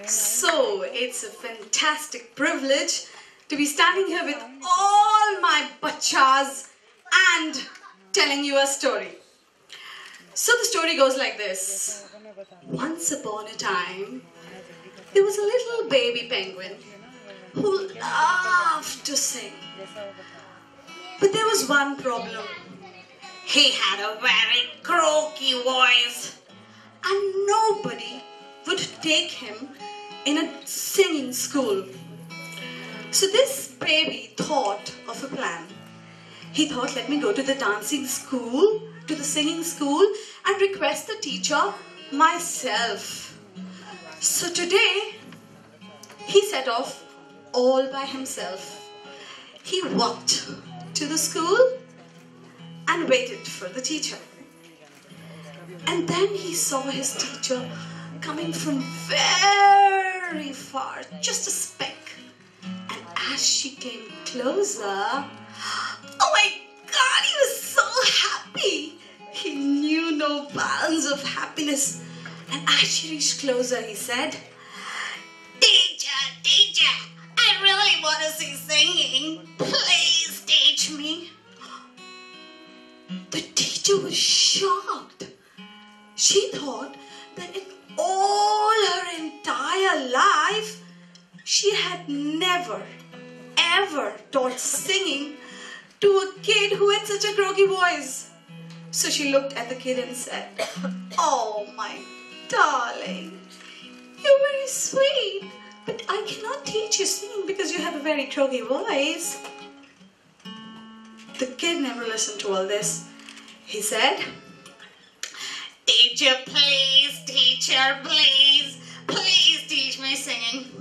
So, it's a fantastic privilege to be standing here with all my bachas and telling you a story. So the story goes like this. Once upon a time, there was a little baby penguin who loved to sing. But there was one problem. He had a very croaky voice and nobody would take him in a singing school. So this baby thought of a plan. He thought, let me go to the dancing school, to the singing school, and request the teacher myself. So today, he set off all by himself. He walked to the school and waited for the teacher. And then he saw his teacher coming from very far, just a speck. And as she came closer, oh my God, he was so happy. He knew no bounds of happiness. And as she reached closer, he said, Teacher, I really want to see singing. Please teach me. The teacher was shocked. She thought that in all her entire life, she had never, ever taught singing to a kid who had such a croaky voice. So she looked at the kid and said, oh my darling, you're very sweet, but I cannot teach you singing because you have a very croaky voice. The kid never listened to all this. He said, Teacher, please, please teach me singing.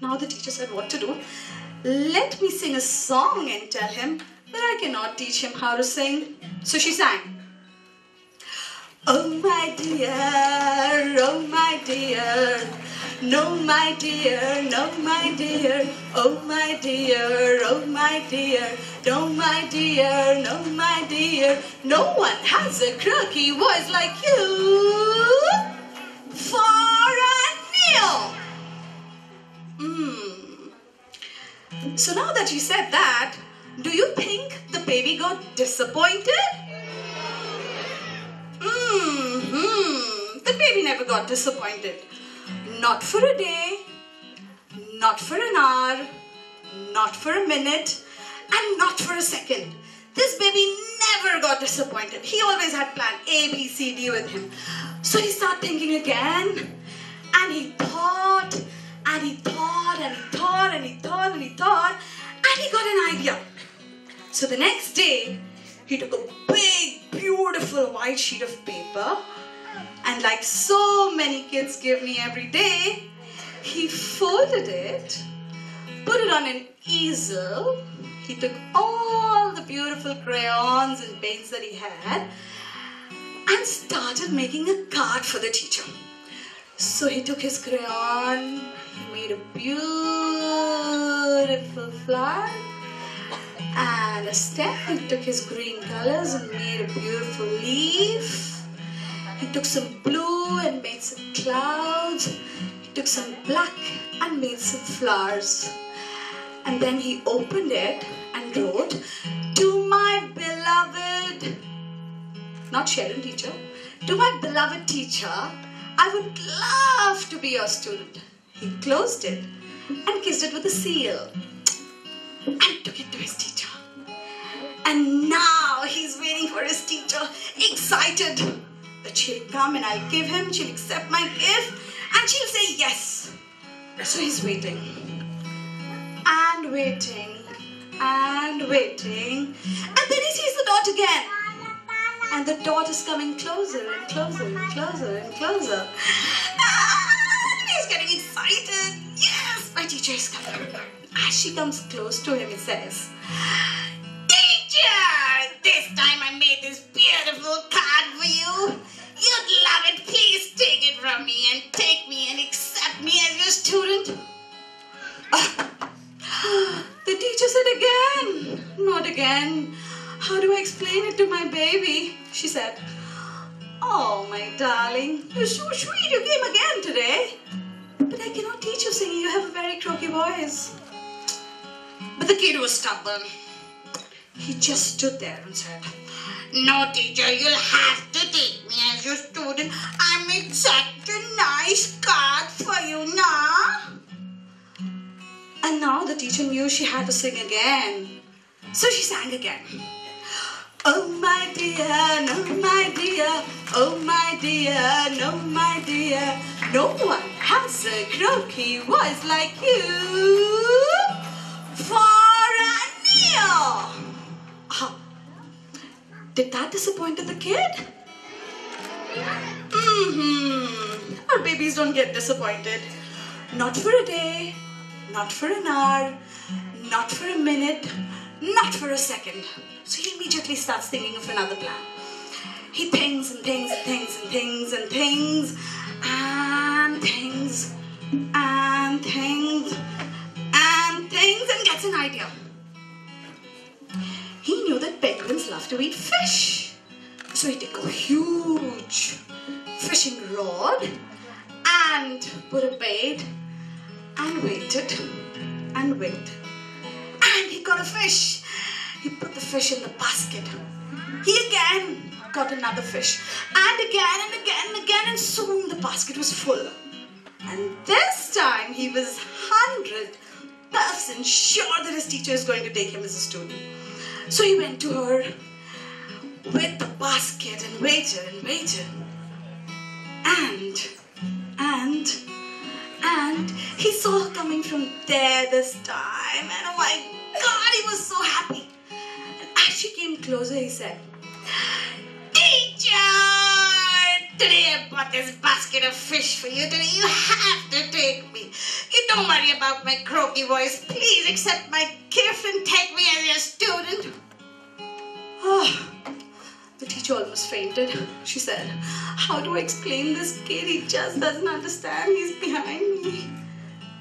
Now the teacher said what to do. Let me sing a song and tell him that I cannot teach him how to sing. So she sang. Oh my dear, oh my dear, no my dear, no my dear, oh my dear, oh my dear, no my dear, no my dear, no one has a croaky voice like you, far and near. So now that you said that, do you think the baby got disappointed? The baby never got disappointed. Not for a day, not for an hour, not for a minute, and not for a second. This baby never got disappointed. He always had plan A, B, C, D with him. So he started thinking again, and he thought, and he thought, and he thought, and he thought, and he thought, and he got an idea. So the next day, he took a big, beautiful white sheet of paper, and like so many kids give me every day, he folded it, put it on an easel. He took all the beautiful crayons and paints that he had and started making a card for the teacher. So he took his crayon, he made a beautiful flower and a stem. He took his green colors and made a beautiful leaf. He took some blue and made some clouds. He took some black and made some flowers. And then he opened it and wrote, to my beloved, not Sherin teacher, to my beloved teacher, I would love to be your student. He closed it and kissed it with a seal and took it to his teacher. And now he's waiting for his teacher, excited that she'll come and I'll give him, she'll accept my gift, and she'll say yes. So he's waiting, and waiting, and waiting, and then he sees the dot again. And the dot is coming closer and closer and closer and closer. And he's getting excited. Yes, my teacher is coming. As she comes close to him, he says, Teacher, this time I made this beautiful card for you. You'd love it. Please take it from me and take me and accept me as your student. The teacher said again, not again. How do I explain it to my baby? She said, oh, my darling, you're so sweet. You came again today. But I cannot teach you singing. You have a very croaky voice. But the kid was stubborn. He just stood there and said, "No, teacher, you'll have to take me as your student. I made such a nice card for you now." And now the teacher knew she had to sing again. So she sang again. "Oh my dear, no my dear, oh my dear, no my dear, no one has a croaky voice like you, far and near." Did that disappoint the kid? Our babies don't get disappointed. Not for a day, not for an hour, not for a minute, not for a second. So he immediately starts thinking of another plan. He thinks and thinks and thinks and thinks and thinks and thinks and thinks and thinks and gets an idea. He knew that penguins love to eat fish. So he took a huge fishing rod and put a bait and waited and waited. And he got a fish. He put the fish in the basket. He again got another fish. And again and again and again. And soon the basket was full. And this time he was 100% sure that his teacher is going to take him as a student. So he went to her with the basket and waited and waited. And he saw her coming from there this time. And oh my God, he was so happy. And as she came closer, he said, "Teacher, today I bought this basket of fish for you. Today you have to take me. You don't worry about my croaky voice. Please accept my gift and take me as your student." Oh, the teacher almost fainted. She said, "How do I explain this kid? He just doesn't understand. He's behind me."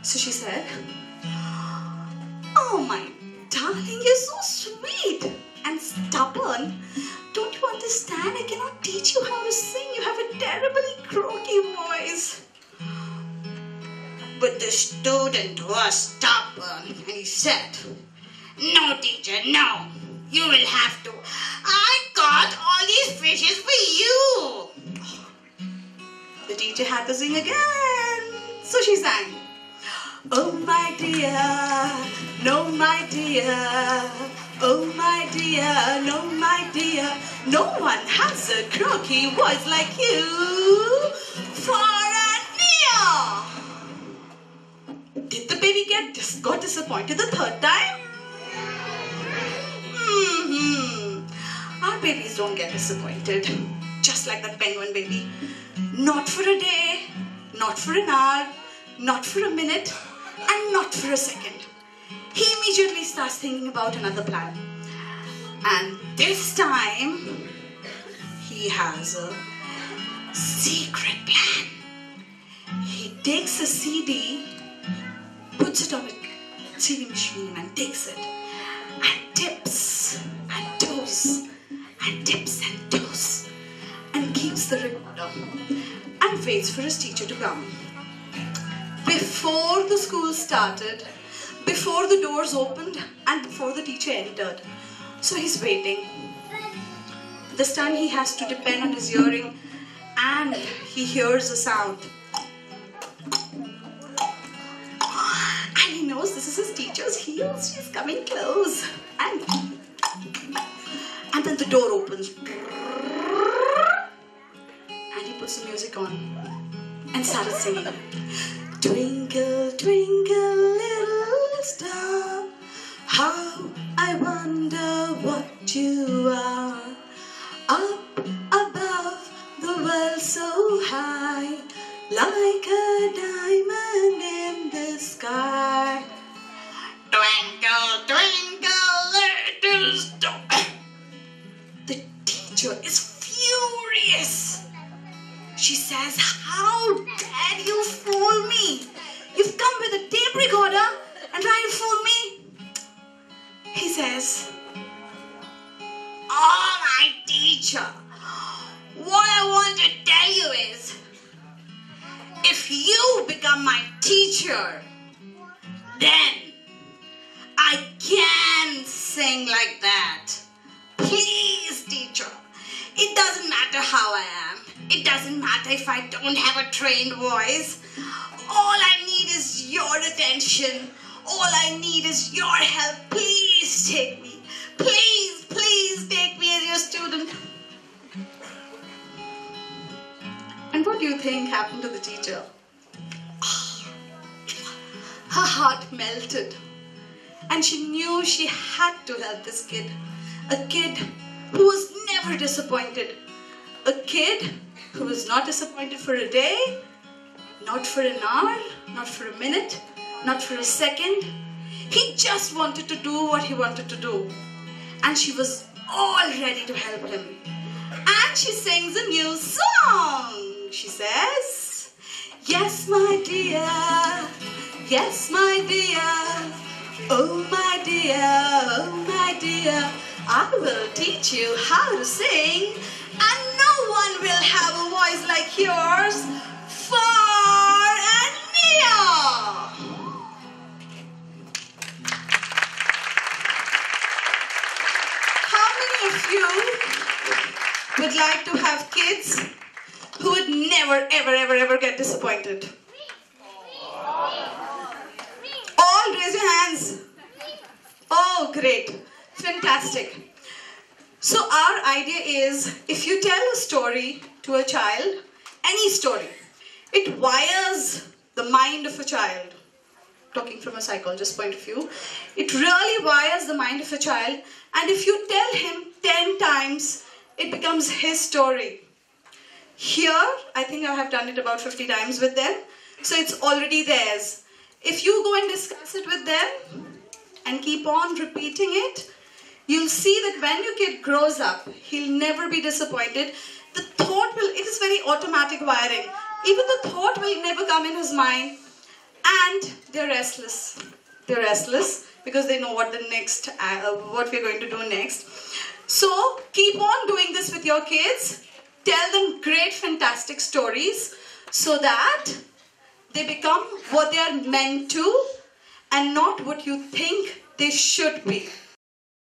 So she said, "Oh my darling, you're so sweet and stubborn. Don't you understand? I cannot teach you how to sing. You have a terribly croaky voice." But the student was stubborn and he said, "No, teacher, no. You will have to. I got all these fishes for you." The teacher had to sing again. So she sang, "Oh my dear, no my dear, oh my dear, no my dear, no one has a croaky voice like you, far and near." Did the baby got disappointed the third time? Our babies don't get disappointed, just like that penguin baby. Not for a day, not for an hour, not for a minute, and not for a second. He immediately starts thinking about another plan. And this time, he has a secret plan. He takes a CD, puts it on a CD machine and takes it, and tips and toes, and tips and toes, and keeps the recorder and waits for his teacher to come. Before the school started, before the doors opened, and before the teacher entered. So he's waiting. This time he has to depend on his hearing, and he hears a sound. And he knows this is his teacher's heels. She's coming close. And then the door opens. And he puts the music on and started singing. "Twinkle, twinkle, little star, how I wonder what you are. Up above the world so high, like a diamond in the sky. Twinkle, twinkle, little star." The teacher is furious. She says, "How dare you fool me? You've come with a tape recorder and try to fool me?" He says, "Oh, my teacher, what I want to tell you is, if you become my teacher, then I can sing like that. Please, teacher. It doesn't matter how I am. It doesn't matter if I don't have a trained voice. All I need is your attention. All I need is your help. Please take me. Please, please take me as your student. And what do you think happened to the teacher? Her heart melted. And she knew she had to help this kid. A kid who was never disappointed. A kid who was not disappointed for a day, not for an hour, not for a minute, not for a second. He just wanted to do what he wanted to do. And she was all ready to help him. And she sings a new song. She says, yes, my dear, yes, my dear, oh, my dear, oh, my dear, I will teach you how to sing, and no one will have a voice like yours far and near. How many of you would like to have kids who would never, ever, ever, ever get disappointed? All raise your hands. Oh, great. Fantastic. So our idea is, if you tell a story to a child, any story, it wires the mind of a child. Talking from a psychologist's point of view, it really wires the mind of a child, and if you tell him 10 times, it becomes his story. Here, I think I have done it about 50 times with them, so it's already theirs. If you go and discuss it with them and keep on repeating it, you'll see that when your kid grows up, he'll never be disappointed. The thought will, it is very automatic wiring. Even the thought will never come in his mind, and they're restless. They're restless because they know what what we're going to do next. So keep on doing this with your kids. Tell them great, fantastic stories so that they become what they are meant to and not what you think they should be.